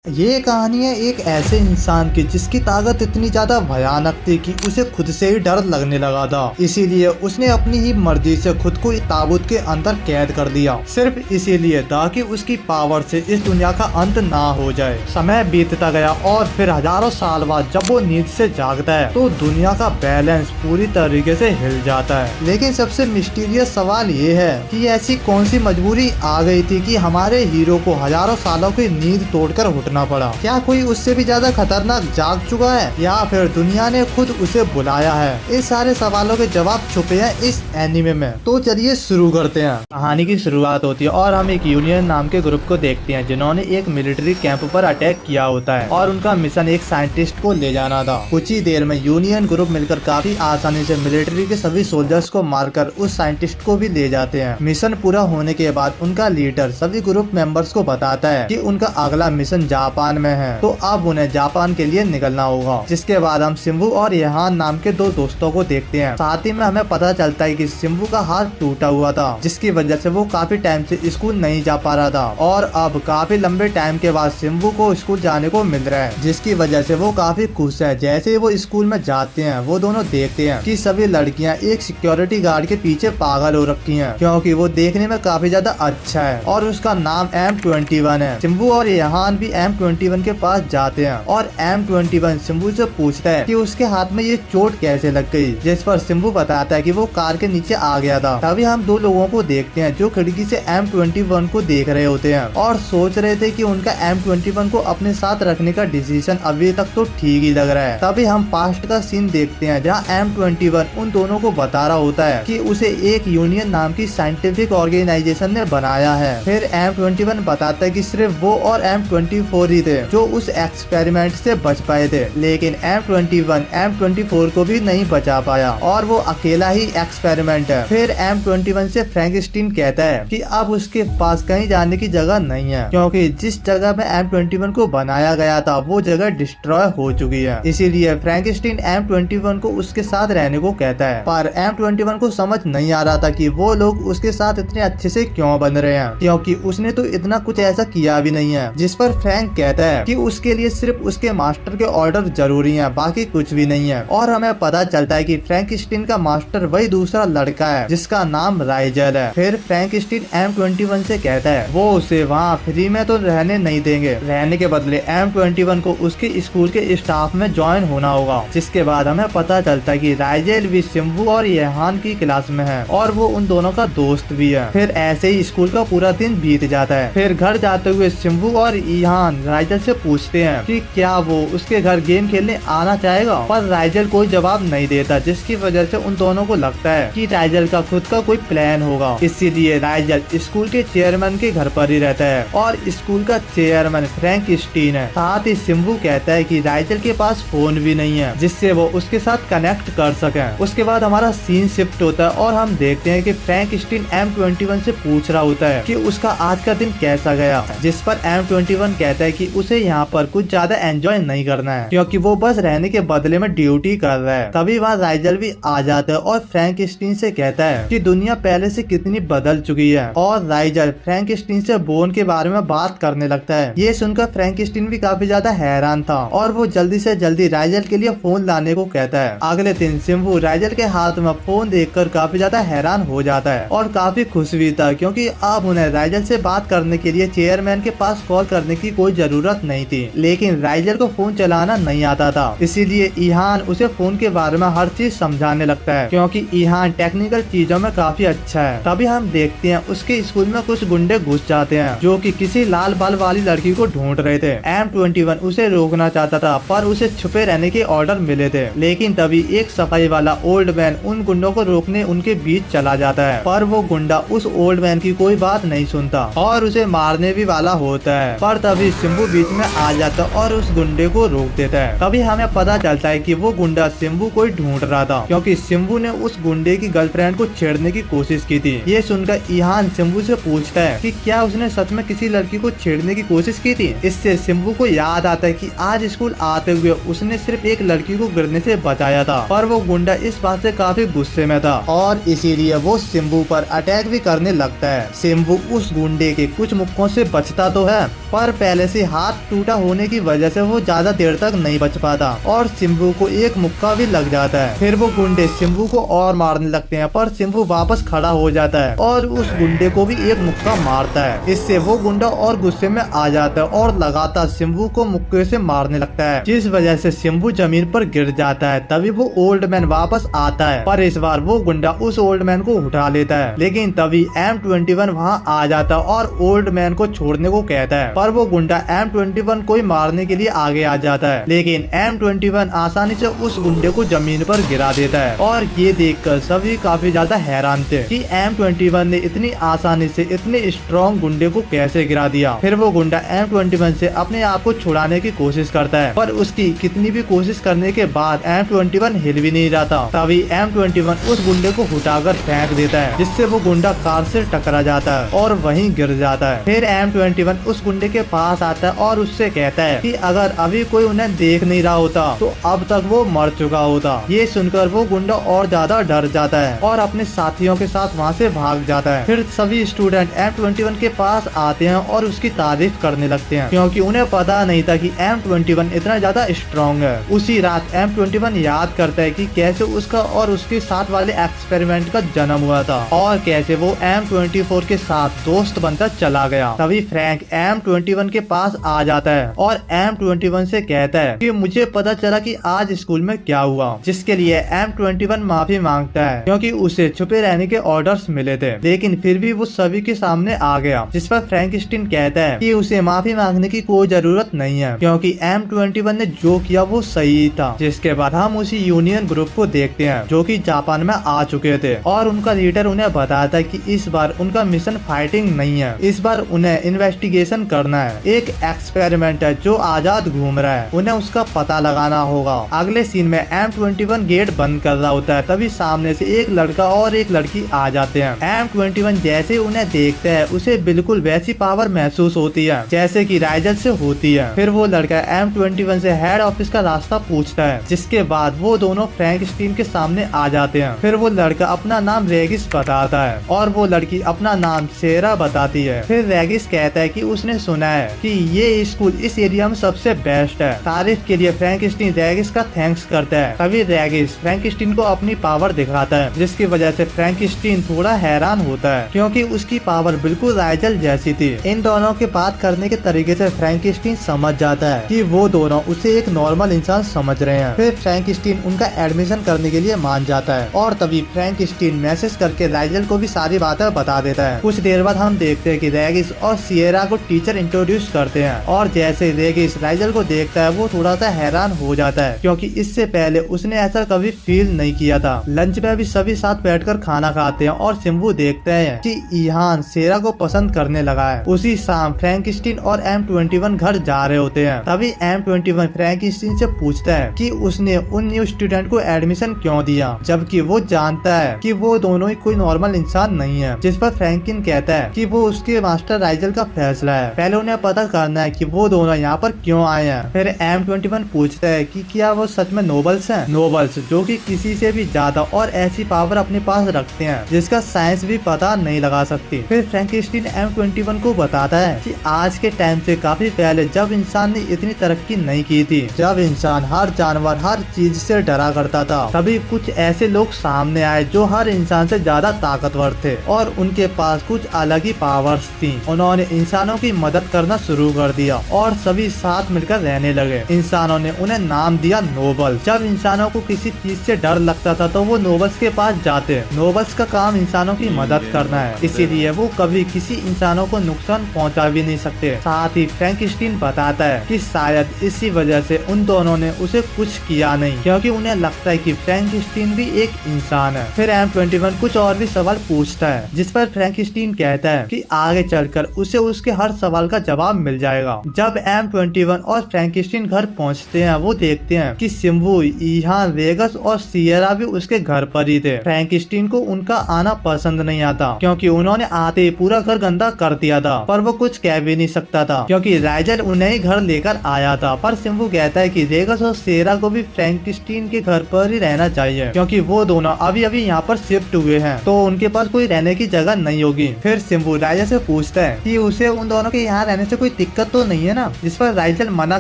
ये कहानी है एक ऐसे इंसान की जिसकी ताकत इतनी ज्यादा भयानक थी कि उसे खुद से ही डर लगने लगा था। इसीलिए उसने अपनी ही मर्जी से खुद को ताबूत के अंदर कैद कर दिया, सिर्फ इसीलिए ताकि उसकी पावर से इस दुनिया का अंत ना हो जाए। समय बीतता गया और फिर हजारों साल बाद जब वो नींद से जागता है तो दुनिया का बैलेंस पूरी तरीके से हिल जाता है। लेकिन सबसे मिस्टीरियस सवाल ये है कि ऐसी कौन सी मजबूरी आ गई थी कि हमारे हीरो को हजारों सालों की नींद तोड़कर उठना पड़ा। क्या कोई उससे भी ज्यादा खतरनाक जाग चुका है या फिर दुनिया ने खुद उसे बुलाया है? इस सारे सवालों के जवाब छुपे हैं इस एनिमे में। तो चलिए शुरू करते हैं। कहानी की शुरुआत होती है और हम एक यूनियन नाम के ग्रुप को देखते हैं जिन्होंने एक मिलिट्री कैंप पर अटैक किया होता है और उनका मिशन एक साइंटिस्ट को ले जाना था। कुछ ही देर में यूनियन ग्रुप मिलकर काफी आसानी से मिलिट्री के सभी सोल्जर्स को मारकर उस साइंटिस्ट को भी ले जाते हैं। मिशन पूरा होने के बाद उनका लीडर सभी ग्रुप मेंबर्स को बताता है कि उनका अगला मिशन जापान में है, तो अब उन्हें जापान के लिए निकलना होगा। जिसके बाद हम सिम्बू और यहान नाम के दो दोस्तों को देखते हैं। साथ ही में हमें पता चलता है कि सिम्बू का हाथ टूटा हुआ था जिसकी वजह से वो काफी टाइम से स्कूल नहीं जा पा रहा था और अब काफी लंबे टाइम के बाद सिम्बू को स्कूल जाने को मिल रहा है, जिसकी वजह से वो काफी खुश है। जैसे ही वो स्कूल में जाते हैं वो दोनों देखते हैं कि सभी लड़कियां एक सिक्योरिटी गार्ड के पीछे पागल हो रखी हैं क्योंकि वो देखने में काफी ज्यादा अच्छा है और उसका नाम M21 है। सिम्बू और यहान भी M21 के पास जाते हैं और M21 सिम्बू से पूछता है कि उसके हाथ में ये चोट कैसे लग गई, जिस पर सिम्बू बताता है कि वो कार के नीचे आ गया था। तभी हम दो लोगों को देखते हैं जो खिड़की से M21 को देख रहे होते हैं और सोच रहे थे कि उनका M21 को अपने साथ रखने का डिसीजन अभी तक तो ठीक ही लग रहा है। तभी हम पास्ट का सीन देखते हैं जहाँ M21 उन दोनों को बता रहा होता है कि उसे एक यूनियन नाम की साइंटिफिक ऑर्गेनाइजेशन ने बनाया है। फिर M21 बताता है कि सिर्फ वो और M24 ही थे जो उस एक्सपेरिमेंट से बच पाए थे, लेकिन M21 M24 को भी नहीं बचा पाया और वो अकेला ही एक्सपेरिमेंट है। फिर M21 से फ्रैंकस्टीन कहता है कि अब उसके पास कहीं जाने की जगह नहीं है क्योंकि जिस जगह में M21 को बनाया गया था वो जगह डिस्ट्रॉय हो चुकी है। इसीलिए फ्रैंकस्टीन M21 को उसके साथ रहने को कहता है, पर M21 को समझ नहीं आ रहा था कि वो लोग उसके साथ इतने अच्छे से क्यों बन रहे हैं क्योंकि उसने तो इतना कुछ ऐसा किया भी नहीं है। जिस पर फ्रैंक कहता है कि उसके लिए सिर्फ उसके मास्टर के ऑर्डर जरूरी हैं, बाकी कुछ भी नहीं है। और हमें पता चलता है कि फ्रैंकस्टीन का मास्टर वही दूसरा लड़का है जिसका नाम राइजल है। फिर फ्रैंकस्टीन M21 से कहता है वो उसे वहाँ फ्री में तो रहने नहीं देंगे, रहने के बदले M21 को उसके स्कूल के स्टाफ में ज्वाइन होना होगा। जिसके बाद हमें पता चलता है कि राइजल भी सिम्बू और यहान की क्लास में है और वो उन दोनों का दोस्त भी है। फिर ऐसे ही स्कूल का पूरा दिन बीत जाता है। फिर घर जाते हुए सिम्बू और यहान राइजल से पूछते हैं कि क्या वो उसके घर गेम खेलने आना चाहेगा, पर राइजल कोई जवाब नहीं देता, जिसकी वजह से उन दोनों को लगता है कि राइजल का खुद का कोई प्लान होगा। इसीलिए राइजल स्कूल के चेयरमैन के घर पर ही रहता है और स्कूल का चेयरमैन फ्रैंकस्टीन है। साथ ही सिम्बू कहता है कि राइजल के पास फोन भी नहीं है जिससे वो उसके साथ कनेक्ट कर सके। उसके बाद हमारा सीन शिफ्ट होता है और हम देखते हैं कि फ्रैंकस्टीन M21 से पूछ रहा होता है कि उसका आज का दिन कैसा गया, जिस पर M21 कहता है कि उसे यहाँ पर कुछ ज्यादा एंजॉय नहीं करना है क्योंकि वो बस रहने के बदले में ड्यूटी कर रहा है। तभी वहाँ राइजल भी आ जाता है और फ्रैंकस्टीन से कहता है कि दुनिया पहले से कितनी बदल चुकी है और राइजल फ्रैंकस्टीन से बोन के बारे में बात करने लगता है। ये सुनकर फ्रैंकस्टीन भी काफी ज्यादा हैरान था और वो जल्दी से जल्दी राइजल के लिए फोन लाने को कहता है। अगले दिन सिम्बू राइजल के हाथ में फोन देखकर काफी ज्यादा हैरान हो जाता है और काफी खुश भी था क्योंकि अब उन्हें राइजल से बात करने के लिए चेयरमैन के पास कॉल करने की कोई जरूरत नहीं थी। लेकिन राइजल को फोन चलाना नहीं आता था, इसीलिए ईहान उसे फोन के बारे में हर चीज समझाने लगता है क्योंकि ईहान टेक्निकल चीजों में काफी अच्छा है। तभी हम देखते हैं उसके स्कूल में कुछ गुंडे घुस जाते हैं जो कि किसी लाल बाल वाली लड़की को ढूंढ रहे थे। M21 उसे रोकना चाहता था पर उसे छुपे रहने के ऑर्डर मिले थे, लेकिन तभी एक सफाई वाला ओल्ड मैन उन गुंडों को रोकने उनके बीच चला जाता है, पर वो गुंडा उस ओल्ड मैन की कोई बात नहीं सुनता और उसे मारने भी वाला होता है। पर तभी सिम्बू बीच में आ जाता और उस गुंडे को रोक देता है। तभी हमें पता चलता है कि वो गुंडा सिम्बू को ही ढूंढ रहा था क्योंकि सिम्बू ने उस गुंडे की गर्लफ्रेंड को छेड़ने की कोशिश की थी। ये सुनकर ईहान सिम्बू से पूछता है कि क्या उसने सच में किसी लड़की को छेड़ने की कोशिश की थी। इससे सिम्बू को याद आता है कि आज स्कूल आते हुए उसने सिर्फ एक लड़की को गिरने से बचाया था, पर वो गुंडा इस बात से काफी गुस्से में था और इसीलिए वो सिम्बू पर अटैक भी करने लगता है। सिम्बू उस गुंडे के कुछ मुक्कों से बचता तो है पर पहले से हाथ टूटा होने की वजह से वो ज्यादा देर तक नहीं बच पाता और शिंबू को एक मुक्का भी लग जाता है। फिर वो गुंडे शिंबू को और मारने लगते हैं, पर शिंबू वापस खड़ा हो जाता है और उस गुंडे को भी एक मुक्का मारता है। इससे वो गुंडा और गुस्से में आ जाता है और लगातार शिंबू को मुक्के से मारने लगता है, जिस वजह से शिंबू जमीन पर गिर जाता है। तभी वो ओल्ड मैन वापस आता है, पर इस बार वो गुंडा उस ओल्ड मैन को उठा लेता है। लेकिन तभी M21 वहाँ आ जाता है और ओल्ड मैन को छोड़ने को कहता है, पर वो गुंडा M21 को ही मारने के लिए आगे आ जाता है। लेकिन M21 आसानी से उस गुंडे को जमीन पर गिरा देता है और ये देखकर सभी काफी ज्यादा हैरान थे कि M21 ने इतनी आसानी से इतने स्ट्रॉन्ग गुंडे को कैसे गिरा दिया। फिर वो गुंडा M21 से अपने आप को छुड़ाने की कोशिश करता है, पर उसकी कितनी भी कोशिश करने के बाद M21 हिल भी नहीं रहा था। तभी M21 उस गुंडे को उठाकर फेंक देता है, जिससे वो गुंडा कार से टकरा जाता है और वहीं गिर जाता है। फिर M21 उस गुंडे के पास आता है और उससे कहता है कि अगर अभी कोई उन्हें देख नहीं रहा होता तो अब तक वो मर चुका होता। ये सुनकर वो गुंडा और ज्यादा डर जाता है और अपने साथियों के साथ वहाँ से भाग जाता है। फिर सभी स्टूडेंट M21 के पास आते हैं और उसकी तारीफ करने लगते हैं, क्योंकि उन्हें पता नहीं था कि M21 इतना ज्यादा स्ट्रॉन्ग है। उसी रात M21 याद करता है कि कैसे उसका और उसके साथ वाले एक्सपेरिमेंट का जन्म हुआ था और कैसे वो M24 के साथ दोस्त बनकर चला गया। तभी फ्रैंक M21 के पास आ जाता है और M21 से कहता है कि मुझे पता चला कि आज स्कूल में क्या हुआ, जिसके लिए M21 माफी मांगता है, क्योंकि उसे छुपे रहने के ऑर्डर्स मिले थे। लेकिन फिर भी वो सभी के सामने आ गया, जिस पर फ्रैंकस्टीन कहता है कि उसे माफी मांगने की कोई जरूरत नहीं है, क्योंकि M21 ने जो किया वो सही था। जिसके बाद हम उसी यूनियन ग्रुप को देखते हैं जो कि जापान में आ चुके थे और उनका लीडर उन्हें बताता है कि इस बार उनका मिशन फाइटिंग नहीं है, इस बार उन्हें इन्वेस्टिगेशन करना है। एक एक्सपेरिमेंट है जो आजाद घूम रहा है, उन्हें उसका पता लगाना होगा। अगले सीन में M21 गेट बंद कर रहा होता है, तभी सामने से एक लड़का और एक लड़की आ जाते हैं। M21 जैसे उन्हें देखता है उसे बिल्कुल वैसी पावर महसूस होती है जैसे कि राइजल से होती है। फिर वो लड़का M21 से हेड ऑफिस का रास्ता पूछता है, जिसके बाद वो दोनों फ्रैंकस्टीन के सामने आ जाते हैं। फिर वो लड़का अपना नाम रेगिस बताता है और वो लड़की अपना नाम सेरा बताती है। फिर रेगिस कहता है कि उसने सुना है कि ये स्कूल इस एरिया में सबसे बेस्ट है। तारीफ के लिए फ्रैंकस्टीन रेगिस का थैंक्स करता है। तभी रेगिस फ्रैंकस्टीन को अपनी पावर दिखाता है, जिसकी वजह से फ्रैंकस्टीन थोड़ा हैरान होता है, क्योंकि उसकी पावर बिल्कुल राइजल जैसी थी। इन दोनों के बात करने के तरीके से फ्रैंकस्टीन समझ जाता है कि वो दोनों उसे एक नॉर्मल इंसान समझ रहे हैं। फिर फ्रैंकस्टीन उनका एडमिशन करने के लिए मान जाता है और तभी फ्रैंकस्टीन मैसेज करके राइजल को भी सारी बातें बता देता है। कुछ देर बाद हम देखते हैं कि रेगिस और सिएरा को टीचर इंट्रोड्यूस करते हैं और जैसे रेगिस राइजल को देखता है वो थोड़ा सा हैरान हो जाता है, क्योंकि इससे पहले उसने ऐसा कभी फील नहीं किया था। लंच में भी सभी साथ बैठकर खाना खाते हैं और शिंबू देखते हैं कि ईहान सेरा को पसंद करने लगा है। उसी शाम फ्रैंकस्टीन और M21 घर जा रहे होते हैं। तभी M21 फ्रैंकस्टीन से पूछता है कि उसने उन न्यू स्टूडेंट को एडमिशन क्यों दिया, जबकि वो जानता है कि वो दोनों ही कोई नॉर्मल इंसान नहीं है। जिस पर फ्रैंकिन कहता है कि वो उसके मास्टर राइजल का फैसला है, पहले उन्हें पता करना है कि वो दोनों यहाँ पर क्यों आए हैं। फिर M21 पूछता है कि क्या वो सच में नोबल्स हैं, नोबल्स जो कि किसी से भी ज्यादा और ऐसी पावर अपने पास रखते हैं जिसका साइंस भी पता नहीं लगा सकती। फिर फ्रैंकस्टीन M21 को बताता है कि आज के टाइम से काफी पहले जब इंसान ने इतनी तरक्की नहीं की थी, जब इंसान हर जानवर हर चीज से डरा करता था, तभी कुछ ऐसे लोग सामने आए जो हर इंसान से ज्यादा ताकतवर थे और उनके पास कुछ अलग ही पावर्स थी। उन्होंने इंसानों की मदद करना शुरू कर दिया और सभी साथ मिलकर रहने लगे। इंसानों ने उन्हें नाम दिया नोबल। जब इंसानों को किसी चीज से डर लगता था तो वो नोबल्स के पास जाते। नोबल्स का काम इंसानों की मदद करना है, इसीलिए वो कभी किसी इंसानों को नुकसान पहुंचा भी नहीं सकते। साथ ही फ्रैंकस्टीन बताता है कि शायद इसी वजह से उन दोनों ने उसे कुछ किया नहीं, क्योंकि उन्हें लगता है कि फ्रैंकस्टीन भी एक इंसान है। फिर M21 कुछ और भी सवाल पूछता है, जिस पर फ्रैंकस्टीन कहता है कि आगे चलकर उसे उसके हर सवाल का जवाब मिल जाएगा। जब M21 और फ्रैंकस्टीन घर पहुंचते हैं वो देखते हैं कि शिंबू, ईहान, वेगस और सिएरा भी उसके घर पर ही थे। फ्रैंकस्टीन को उनका आना पसंद नहीं आता, क्योंकि उन्होंने आते ही पूरा घर गंदा कर दिया था, पर वो कुछ कह भी नहीं सकता था क्योंकि राइजल उन्हें ही घर लेकर आया था। पर शिंबू कहता है कि वेगस और सिएरा को भी फ्रैंकस्टीन के घर पर ही रहना चाहिए, क्योंकि वो दोनों अभी अभी यहाँ पर शिफ्ट हुए हैं तो उनके पास कोई रहने की जगह नहीं होगी। फिर शिंबू राइजल से पूछता है कि उसे उन दोनों के यहाँ रहने से कोई दिक्कत तो नहीं है ना, जिस पर राइजल मना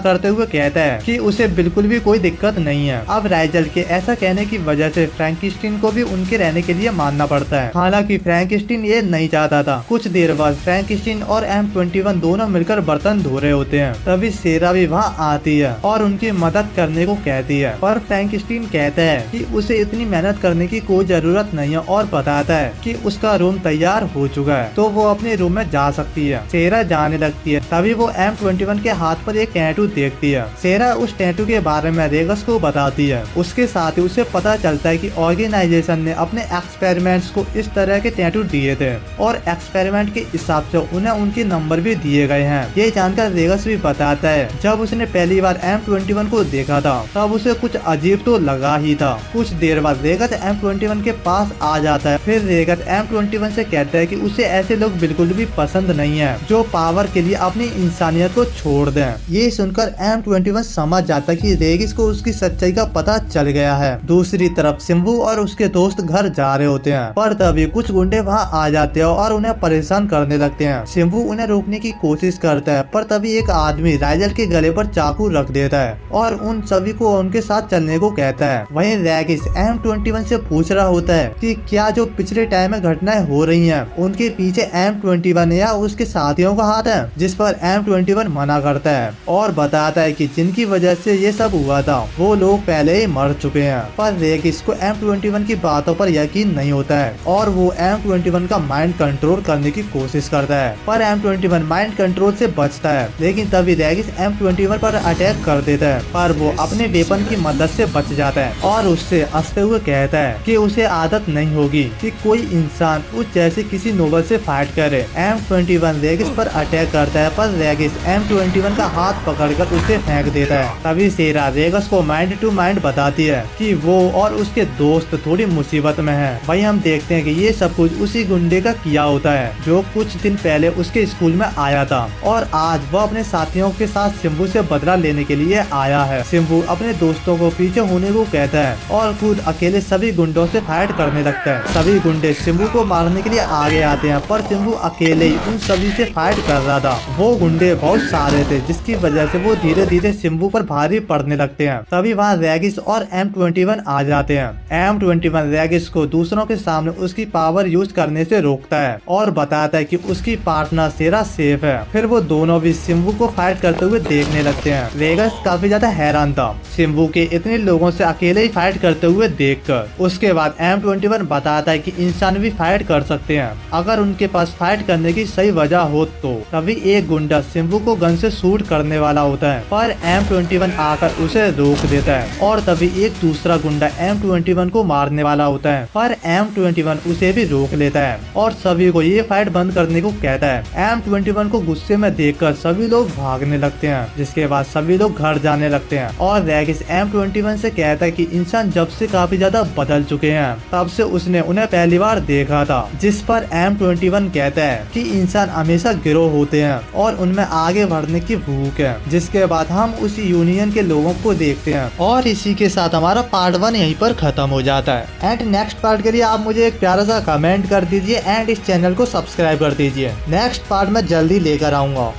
करते हुए कहता है कि उसे बिल्कुल भी कोई दिक्कत नहीं है। अब राइजल के ऐसा कहने की वजह से फ्रैंकेस्टीन को भी उनके रहने के लिए मानना पड़ता है। हालांकि फ्रैंकेस्टीन ये नहीं चाहता था। कुछ देर बाद फ्रैंकेस्टीन और M21 दोनों मिलकर बर्तन धो रहे होते हैं। तभी सेरा भी वहाँ आती है और उनकी मदद करने को कहती है, पर फ्रैंकेस्टीन कहता है कि उसे इतनी मेहनत करने की कोई जरूरत नहीं है और बताता है कि उसका रूम तैयार हो चुका है, तो वो अपने रूम में जा सकती है। सेरा जाने लगती है। तभी वो M21 के हाथ पर एक टैटू देखती है। सेरा उस टैटू के बारे में रेगस को बताती है। उसके साथ ही उसे पता चलता है कि ऑर्गेनाइजेशन ने अपने एक्सपेरिमेंट्स को इस तरह के टैटू दिए थे और एक्सपेरिमेंट के हिसाब से उन्हें उनके नंबर भी दिए गए हैं। ये जानकर रेगस भी बताता है जब उसने पहली बार M21 को देखा था तब उसे कुछ अजीब तो लगा ही था। कुछ देर बाद रेगस M21 के पास आ जाता है। फिर रेगस M21 से कहता है कि उसे ऐसे लोग बिल्कुल भी पसंद नहीं है जो पावर के लिए अपनी इंसानियत को छोड़ दें। ये सुनकर M21 समझ जाता है कि रेगिस को उसकी सच्चाई का पता चल गया है। दूसरी तरफ शिंबू और उसके दोस्त घर जा रहे होते हैं, पर तभी कुछ गुंडे वहाँ आ जाते हैं और उन्हें परेशान करने लगते हैं। शिंबू उन्हें रोकने की कोशिश करता है, पर तभी एक आदमी राइजल के गले पर चाकू रख देता है और उन सभी को उनके साथ चलने को कहता है। वहीं रेगिस M21 से पूछ रहा होता है कि क्या जो पिछले टाइम में घटनाएं हो रही हैं उनके पीछे M21 या उसके साथियों का हाथ है, जिस पर M21 मना करता है और बताता है कि जिनकी वजह से ये सब हुआ था वो लोग पहले ही मर चुके हैं। पर रेगिस को M21 की बातों पर यकीन नहीं होता है और वो M21 का माइंड कंट्रोल करने की कोशिश करता है, पर M21 माइंड कंट्रोल से बचता है। लेकिन तभी रेगिस M21 पर अटैक कर देता है, पर वो अपने वेपन की मदद से बच जाता है और उससे हंसते हुए कहता है कि उसे आदत नहीं होगी कि कोई इंसान उस जैसे किसी नोबल से फाइट करे। M21 रेगिस पर अटैक करता है, पर रेगिस M21 का हाथ पकड़कर उसे फेंक देता है। तभी सेरा रेगिस को माइंड टू माइंड बताती है कि वो और उसके दोस्त थोड़ी मुसीबत में है। वहीं हम देखते हैं कि ये सब कुछ उसी गुंडे का किया होता है जो कुछ दिन पहले उसके स्कूल में आया था और आज वो अपने साथियों के साथ शिंबू से बदला लेने के लिए आया है। शिंबू अपने दोस्तों को पीछे होने को कहता है और खुद अकेले सभी गुंडों से फाइट करने लगता है। सभी गुंडे शिंबू को मारने के लिए आगे आते हैं, पर शिंबू अकेले ही उन सभी से फाइट कर रहा था। वो गुंडे बहुत सारे थे जिसकी वजह से वो धीरे धीरे शिंबू पर भारी पड़ने लगते हैं। तभी वहाँ रेगिस और M21 आ जाते हैं। M21 रेगिस को दूसरों के सामने उसकी पावर यूज करने से रोकता है और बताता है कि उसकी पार्टनर सेरा सेफ है। फिर वो दोनों भी शिंबू को फाइट करते हुए देखने लगते हैं। रेगिस काफी ज्यादा हैरान था शिंबू के इतने लोगों से अकेले ही फाइट करते हुए देखकर। उसके बाद M21 बताता है कि इंसान भी फाइट कर सकते हैं अगर उनके पास फाइट करने की सही वजह हो तो। तभी एक गुंडा शिंबू को गन से शूट करने वाला होता है, पर M21 आकर उसे रोक देता है और तभी एक दूसरा गुंडा M21 को मारने वाला होता है, पर M21 उसे भी रोक लेता है और सभी को ये फाइट बंद करने को कहता है। M21 को गुस्से में देखकर सभी लोग भागने लगते हैं, जिसके बाद सभी लोग घर जाने लगते हैं और रेगिस M21 से कहता है कि इंसान जब से काफी ज्यादा बदल चुके हैं तब से उसने उन्हें पहली बार देखा था। जिस पर M21 कहता है कि इंसान हमेशा गिरोह होते हैं और उनमें आगे बढ़ने की भूख है। जिसके बाद हम उसी यूनियन के लोगों को देखते हैं और इसी के साथ हमारा पार्ट 1 यहीं पर खत्म हो जाता है। एंड नेक्स्ट पार्ट के लिए आप मुझे एक प्यारा सा कमेंट कर दीजिए एंड इस चैनल को सब्सक्राइब कर दीजिए। नेक्स्ट पार्ट में जल्दी लेकर आऊंगा।